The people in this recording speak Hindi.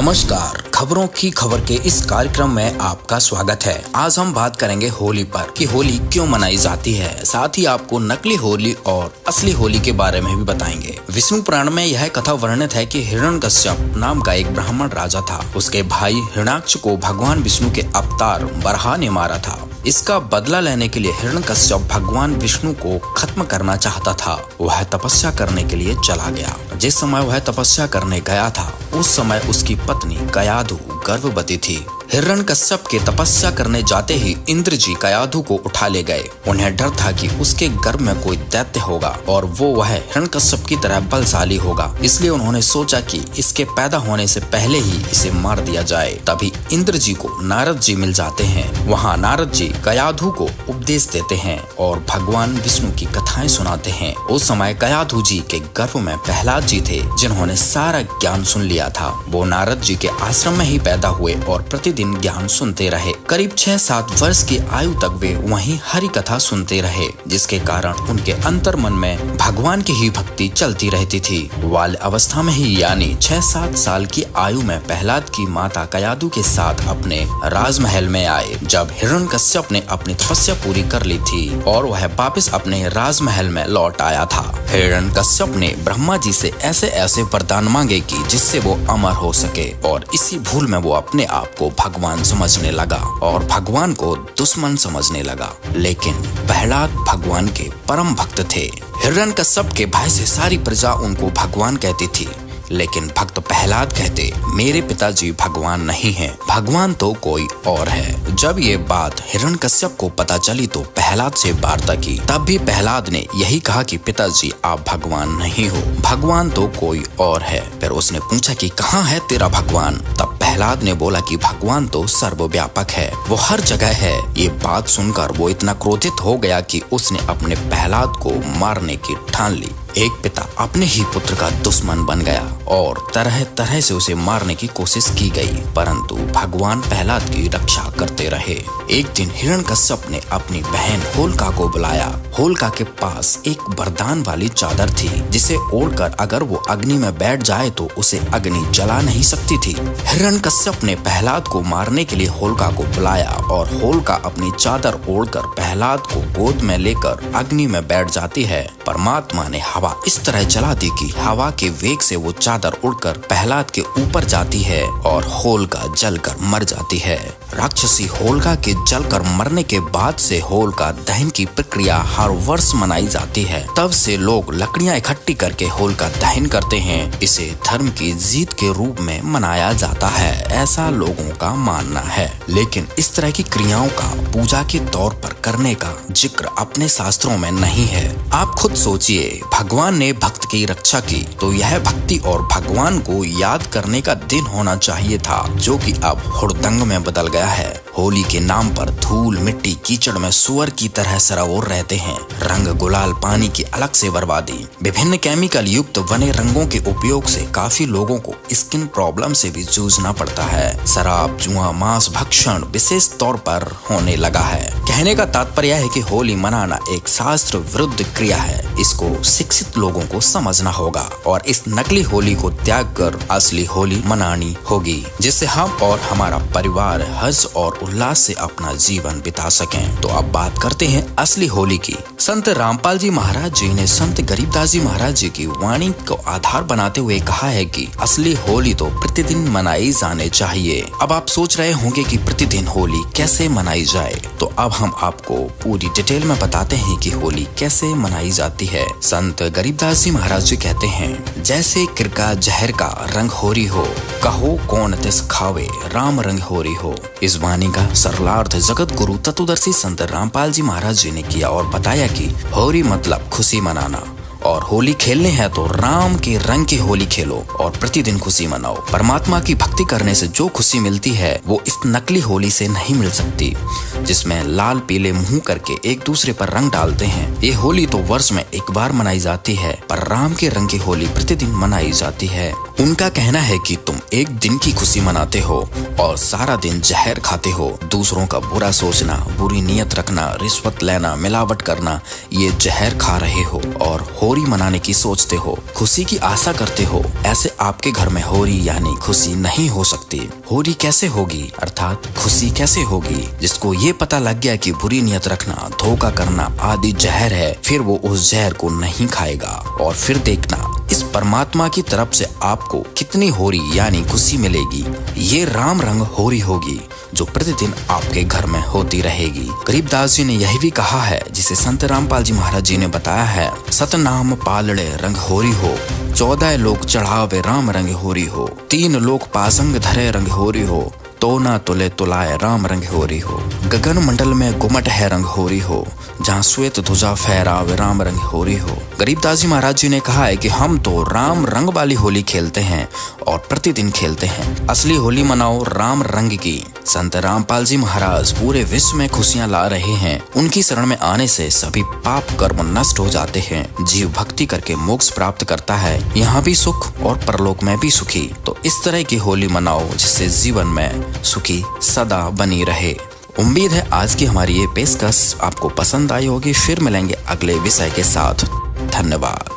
नमस्कार, खबरों की खबर के इस कार्यक्रम में आपका स्वागत है। आज हम बात करेंगे होली पर कि होली क्यों मनाई जाती है। साथ ही आपको नकली होली और असली होली के बारे में भी बताएंगे। विष्णु पुराण में यह कथा वर्णित है कि हिरण्यकश्यप नाम का एक ब्राह्मण राजा था। उसके भाई हिरण्याक्ष को भगवान विष्णु के अवतार बराह ने मारा था। इसका बदला लेने के लिए हिरण्यकश्यप भगवान विष्णु को खत्म करना चाहता था। वह तपस्या करने के लिए चला गया। जिस समय वह तपस्या करने गया था उस समय उसकी पत्नी कयाधु गर्भवती थी। हिरण्यकश्यप के तपस्या करने जाते ही इंद्र जी कयाधु को उठा ले गए। उन्हें डर था कि उसके गर्भ में कोई दैत्य होगा और वह हिरण्यकश्यप की तरह बलशाली होगा। इसलिए उन्होंने सोचा कि इसके पैदा होने से पहले ही इसे मार दिया जाए। तभी इंद्र जी को नारद जी मिल जाते हैं। वहाँ नारद जी कयाधु को उपदेश देते हैं और भगवान विष्णु की कथाएं सुनाते हैं। उस समय कयाधु जी के गर्भ में प्रहलाद जी थे, जिन्होंने सारा ज्ञान सुन लिया था। वो नारद जी के आश्रम में ही पैदा हुए और प्रतिदिन ज्ञान सुनते रहे। करीब 6-7 वर्ष की आयु तक वे वहीं हरि कथा सुनते रहे, जिसके कारण उनके अंतर मन में भगवान की ही भक्ति चलती रहती थी। बाल अवस्था में ही यानी 6-7 साल की आयु में प्रहलाद की माता कयाधु के साथ अपने राजमहल में आए। जब हिरण्यकश्यप ने अपनी तपस्या पूरी कर ली थी और वह वापस अपने राजमहल में लौट आया था। हिरण्यकश्यप ने ब्रह्मा जी से ऐसे ऐसे वरदान मांगे कि जिससे वो अमर हो सके, और इसी भूल में वो अपने आप को भगवान समझने लगा और भगवान को दुश्मन समझने लगा। लेकिन प्रहलाद भगवान के परम भक्त थे। हिरण्यकश्यप के भय से सारी प्रजा उनको भगवान कहती थी, लेकिन भक्त प्रहलाद कहते, मेरे पिताजी भगवान नहीं हैं, भगवान तो कोई और है। जब ये बात हिरण्यकश्यप को पता चली तो प्रहलाद से वार्ता की। तब भी प्रहलाद ने यही कहा कि पिताजी आप भगवान नहीं हो, भगवान तो कोई और है। फिर उसने पूछा कि कहाँ है तेरा भगवान। तब प्रहलाद ने बोला कि भगवान तो सर्वव्यापक है, वो हर जगह है। ये बात सुनकर वो इतना क्रोधित हो गया कि उसने अपने प्रहलाद को मारने की ठान ली। एक पिता अपने ही पुत्र का दुश्मन बन गया और तरह तरह से उसे मारने की कोशिश की गई, परंतु भगवान प्रहलाद की रक्षा करते रहे। एक दिन हिरण्यकश्यप ने अपनी बहन होलिका को बुलाया। होलिका के पास एक वरदान वाली चादर थी, जिसे ओढ़कर अगर वो अग्नि में बैठ जाए तो उसे अग्नि जला नहीं सकती थी। हिरण्यकश्यप ने प्रहलाद को मारने के लिए होलिका को बुलाया और होलिका अपनी चादर ओढ़कर प्रहलाद को गोद में लेकर अग्नि में बैठ जाती है। परमात्मा ने हवा इस तरह जला दी कि हवा के वेग से वो चादर उड़कर प्रहलाद के ऊपर जाती है और होलिका जलकर मर जाती है। राक्षसी होलिका के जलकर मरने के बाद से होलिका दहन की प्रक्रिया हर वर्ष मनाई जाती है। तब से लोग लकड़ियां इकट्ठी करके होलिका दहन करते हैं। इसे धर्म की जीत के रूप में मनाया जाता है, ऐसा लोगों का मानना है। लेकिन इस तरह की क्रियाओं का पूजा के तौर पर करने का जिक्र अपने शास्त्रों में नहीं है। आप खुद सोचिए, भगवान ने भक्त की रक्षा की तो यह भक्ति और भगवान को याद करने का दिन होना चाहिए था, जो कि अब हुड़दंग में बदल गया है। होली के नाम पर धूल मिट्टी कीचड़ में सुअर की तरह सराबोर रहते हैं। रंग गुलाल पानी की अलग से बर्बादी, विभिन्न केमिकल युक्त बने रंगों के उपयोग से काफी लोगों को स्किन प्रॉब्लम से भी जूझना पड़ता है। शराब जुआ मांस भक्षण विशेष तौर पर होने लगा है। कहने का तात्पर्य है कि होली मनाना एक शास्त्र विरुद्ध क्रिया है। इसको शिक्षित लोगों को समझना होगा और इस नकली होली को त्याग कर असली होली मनानी होगी, जिससे हम और हमारा परिवार हर्ष और उल्लास से अपना जीवन बिता सकें। तो अब बात करते हैं असली होली की। संत रामपाल जी महाराज जी ने संत गरीबदास जी महाराज जी की वाणी को आधार बनाते हुए कहा है कि असली होली तो प्रतिदिन मनाई जाने चाहिए। अब आप सोच रहे होंगे कि प्रतिदिन होली कैसे मनाई जाए, तो अब हम आपको पूरी डिटेल में बताते हैं कि होली कैसे मनाई जाती है। संत गरीबदास जी महाराज जी कहते हैं, जैसे किरका जहर का रंग होरी हो, कहो कौन तिस खावे राम रंग होरी हो। इस वाणी का सरलार्थ जगत गुरु तत्वदर्शी संत रामपाल जी महाराज जी ने किया और बताया कि होली मतलब खुशी मनाना, और होली खेलने है तो राम के रंग की होली खेलो और प्रतिदिन खुशी मनाओ। परमात्मा की भक्ति करने से जो खुशी मिलती है वो इस नकली होली से नहीं मिल सकती, जिसमें लाल पीले मुंह करके एक दूसरे पर रंग डालते हैं। ये होली तो वर्ष में एक बार मनाई जाती है, पर राम के रंग की होली प्रतिदिन मनाई जाती है। उनका कहना है कि तुम एक दिन की खुशी मनाते हो और सारा दिन जहर खाते हो। दूसरों का बुरा सोचना, बुरी नीयत रखना, रिश्वत लेना, मिलावट करना, ये जहर खा रहे हो। और होली मनाने की सोचते हो, खुशी की आशा करते हो, ऐसे आपके घर में होली यानी खुशी नहीं हो सकती। होली कैसे होगी अर्थात खुशी कैसे होगी? जिसको ये पता लग गया कि बुरी नियत रखना, धोखा करना आदि जहर है, फिर वो उस जहर को नहीं खाएगा। और फिर देखना इस परमात्मा की तरफ से आपको कितनी होली यानी खुशी मिलेगी। ये राम रंग होली होगी जो प्रतिदिन आपके घर में होती रहेगी। गरीबदास जी ने यही भी कहा है, जिसे संत रामपाल जी महाराज जी ने बताया है, सतनाम पालड़े रंग होरी हो, 14 लोक चढ़ावे राम रंग होरी हो, 3 लोक पासंग धरे रंग होरी हो, तो ना तुले तुलाए राम रंग होरी हो। गगन मंडल में गुमट है रंग होरी हो, जहाँ श्वेत ध्वजा फहरावे राम रंग होरी हो। गरीबदास जी महाराज जी ने कहा है कि हम तो राम रंग वाली होली खेलते हैं और प्रतिदिन खेलते हैं। असली होली मनाओ राम रंग की। संत रामपाल जी महाराज पूरे विश्व में खुशियां ला रहे हैं। उनकी शरण में आने से सभी पाप कर्म नष्ट हो जाते हैं। जीव भक्ति करके मोक्ष प्राप्त करता है, यहाँ भी सुख और परलोक में भी सुखी। तो इस तरह की होली मनाओ जिससे जीवन में सुखी सदा बनी रहे। उम्मीद है आज की हमारी ये पेशकश आपको पसंद आई होगी। फिर मिलेंगे अगले विषय के साथ। धन्यवाद।